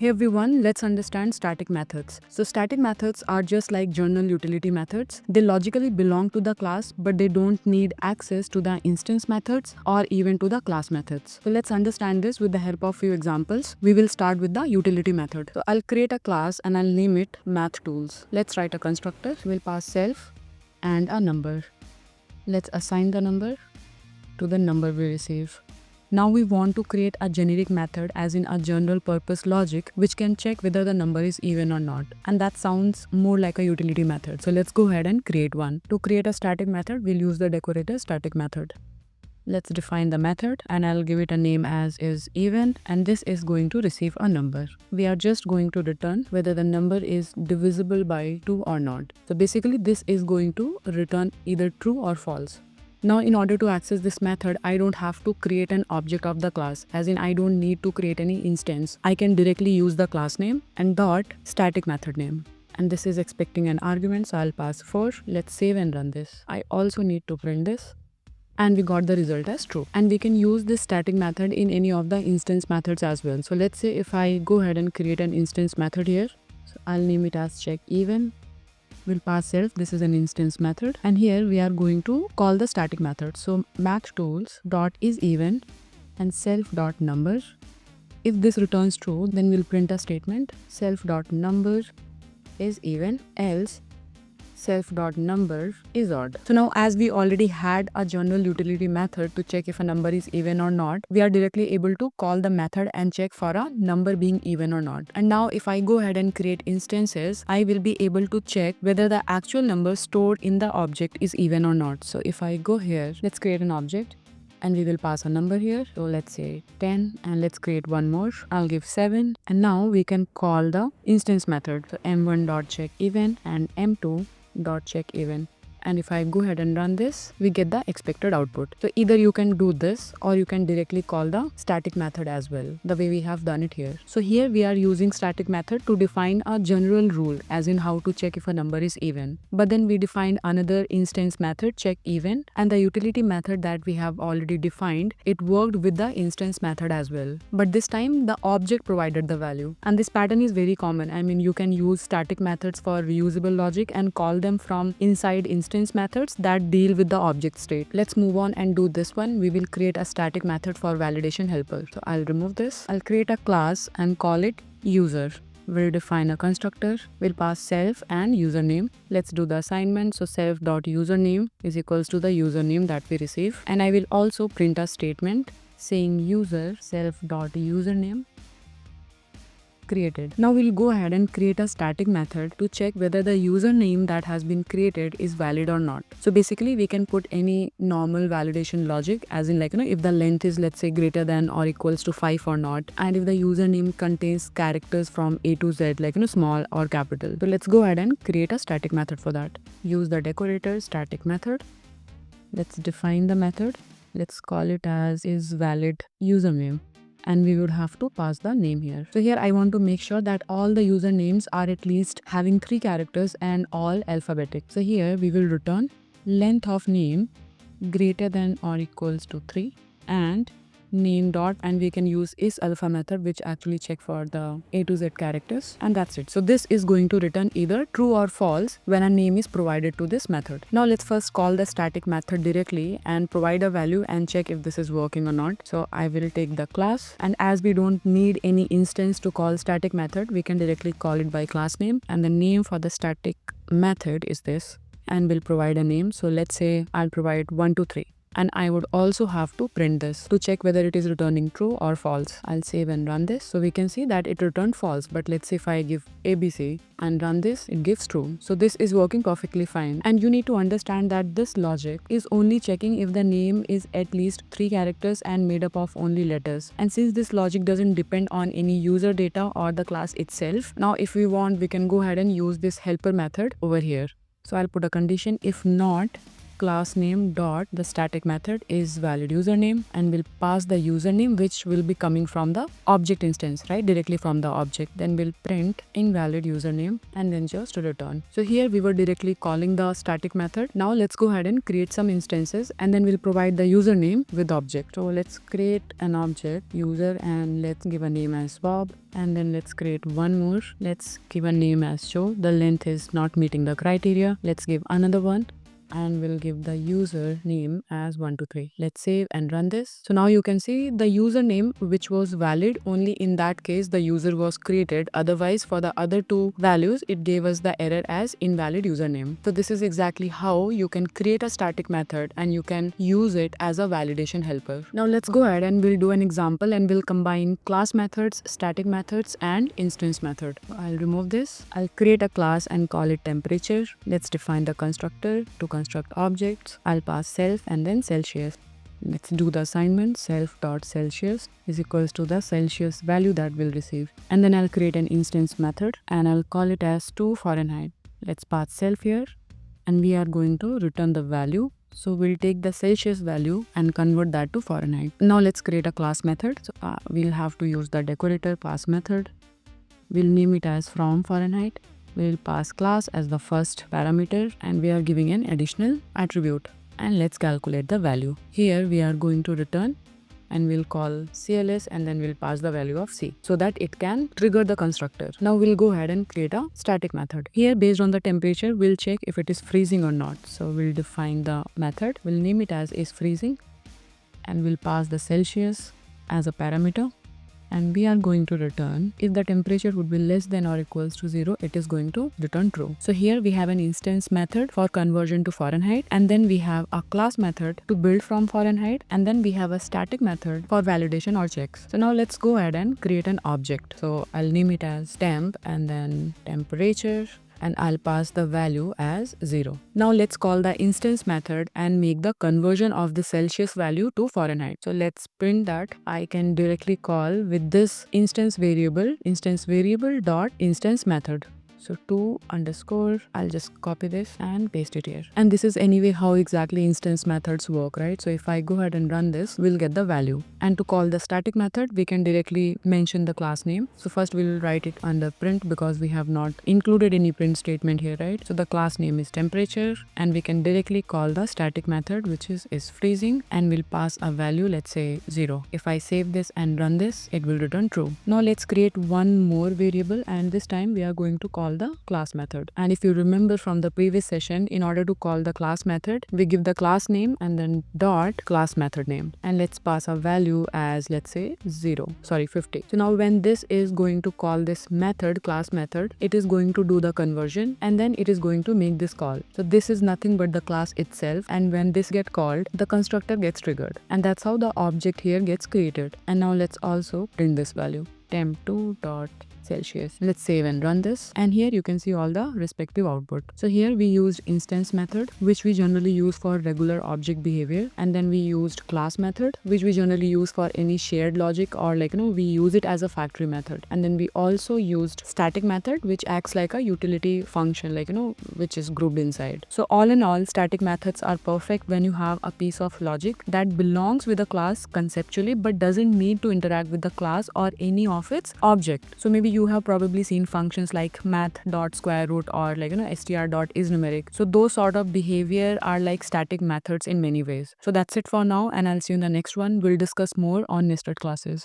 Hey everyone, let's understand static methods. So static methods are just like journal utility methods. They logically belong to the class, but they don't need access to the instance methods or even to the class methods. So let's understand this with the help of few examples. We will start with the utility method. So I'll create a class and I'll name it math tools. Let's write a constructor. We'll pass self and a number. Let's assign the number to the number we receive. Now we want to create a generic method as in a general purpose logic which can check whether the number is even or not. And that sounds more like a utility method. So let's go ahead and create one. To create a static method, we'll use the decorator static method. Let's define the method and I'll give it a name as is even, and this is going to receive a number. We are just going to return whether the number is divisible by 2 or not. So basically this is going to return either true or false. Now in order to access this method, I don't have to create an object of the class, as in I don't need to create any instance. I can directly use the class name and dot static method name. And this is expecting an argument, so I'll pass 4. Let's save and run this. I also need to print this. And we got the result as true. And we can use this static method in any of the instance methods as well. So let's say if I go ahead and create an instance method here, so I'll name it as check even. We'll pass self, this is an instance method, and here we are going to call the static method. So math tools dot is even and self dot number. If this returns true, then we'll print a statement self dot number is even, else self dot number is odd. So now as we already had a general utility method to check if a number is even or not, we are directly able to call the method and check for a number being even or not. And now if I go ahead and create instances, I will be able to check whether the actual number stored in the object is even or not. So if I go here, let's create an object and we will pass a number here. So let's say 10 and let's create one more. I'll give 7 and now we can call the instance method. So m1.checkEven and m2.checkEven. And if I go ahead and run this, we get the expected output. So either you can do this or you can directly call the static method as well, the way we have done it here. So here we are using static method to define a general rule, as in how to check if a number is even. But then we defined another instance method, check even, and the utility method that we have already defined, it worked with the instance method as well. But this time the object provided the value. And this pattern is very common. I mean, you can use static methods for reusable logic and call them from inside instance methods that deal with the object state. Let's move on and do this one. We will create a static method for validation helper. So I'll remove this. I'll create a class and call it user. We'll define a constructor. We'll pass self and username. Let's do the assignment. So self.username is equals to the username that we receive. And I will also print a statement saying user self.username created. Now we'll go ahead and create a static method to check whether the username that has been created is valid or not. So basically we can put any normal validation logic, as in like, if the length is let's say greater than or equals to 5 or not, and if the username contains characters from A to Z, like small or capital. So let's go ahead and create a static method for that. Use the decorator static method. Let's define the method. Let's call it as is valid username. And we would have to pass the name here. So here I want to make sure that all the usernames are at least having 3 characters and all alphabetic. So here we will return length of name greater than or equals to 3 and name dot, and we can use is alpha method which actually check for the A to Z characters, and that's it. So this is going to return either true or false when a name is provided to this method. Now let's first call the static method directly and provide a value and check if this is working or not. So I will take the class, and as we don't need any instance to call static method, we can directly call it by class name, and the name for the static method is this, and we'll provide a name. So let's say I'll provide 1 2 3. And I would also have to print this to check whether it is returning true or false. I'll save and run this. So we can see that it returned false, but let's say if I give ABC and run this, it gives true. So this is working perfectly fine. And you need to understand that this logic is only checking if the name is at least 3 characters and made up of only letters. And since this logic doesn't depend on any user data or the class itself, now if we want, we can go ahead and use this helper method over here. So I'll put a condition if not class name dot the static method is valid username, and we'll pass the username which will be coming from the object instance, right, directly from the object. Then we'll print invalid username and then just return. So here we were directly calling the static method. Now let's go ahead and create some instances, and then we'll provide the username with object. So let's create an object user, and let's give a name as Bob, and then let's create one more. Let's give a name as Joe. The length is not meeting the criteria. Let's give another one, and we'll give the user name as 123. Let's save and run this. So now you can see the username which was valid, only in that case the user was created. Otherwise, for the other two values, it gave us the error as invalid username. So this is exactly how you can create a static method and you can use it as a validation helper. Now let's go ahead and we'll do an example, and we'll combine class methods, static methods, and instance method. I'll remove this. I'll create a class and call it temperature. Let's define the constructor to construct objects. I'll pass self and then Celsius. Let's do the assignment. Self.Celsius is equals to the Celsius value that we'll receive. And then I'll create an instance method and I'll call it as 2 Fahrenheit. Let's pass self here, and we are going to return the value. So we'll take the Celsius value and convert that to Fahrenheit. Now let's create a class method. So we'll have to use the decorator class method. We'll name it as from Fahrenheit. We'll pass class as the first parameter, and we are giving an additional attribute. And let's calculate the value. Here we are going to return, and we'll call CLS, and then we'll pass the value of C so that it can trigger the constructor. Now we'll go ahead and create a static method. Here, based on the temperature, we'll check if it is freezing or not. So we'll define the method. We'll name it as is freezing, and we'll pass the Celsius as a parameter. And we are going to return if the temperature would be less than or equals to 0, it is going to return true. So here we have an instance method for conversion to Fahrenheit, and then we have a class method to build from Fahrenheit, and then we have a static method for validation or checks. So now let's go ahead and create an object. So I'll name it as temp and then temperature, and I'll pass the value as 0. Now let's call the instance method and make the conversion of the Celsius value to Fahrenheit. So let's print that I can directly call with this instance variable dot instance method. So 2 underscore, I'll just copy this and paste it here. And this is anyway how exactly instance methods work, right? So if I go ahead and run this, we'll get the value. And to call the static method, we can directly mention the class name. So first we'll write it under print because we have not included any print statement here, right? So the class name is temperature, and we can directly call the static method, which is freezing, and we'll pass a value, let's say 0. If I save this and run this, it will return true. Now let's create one more variable, and this time we are going to call the class method. And if you remember from the previous session, in order to call the class method, we give the class name and then dot class method name, and let's pass a value as, let's say 50. So now when this is going to call this method, class method, it is going to do the conversion, and then it is going to make this call. So this is nothing but the class itself, and when this gets called, the constructor gets triggered, and that's how the object here gets created. And now let's also print this value, temp2 dot Celsius. Let's save and run this, and here you can see all the respective output. So here we used instance method, which we generally use for regular object behavior, and then we used class method, which we generally use for any shared logic, or we use it as a factory method. And then we also used static method, which acts like a utility function, which is grouped inside. So all in all, static methods are perfect when you have a piece of logic that belongs with a class conceptually but doesn't need to interact with the class or any of its object. So maybe you have probably seen functions like math.square root or str.isNumeric. So those sort of behavior are like static methods in many ways. So that's it for now, and I'll see you in the next one. We'll discuss more on nested classes.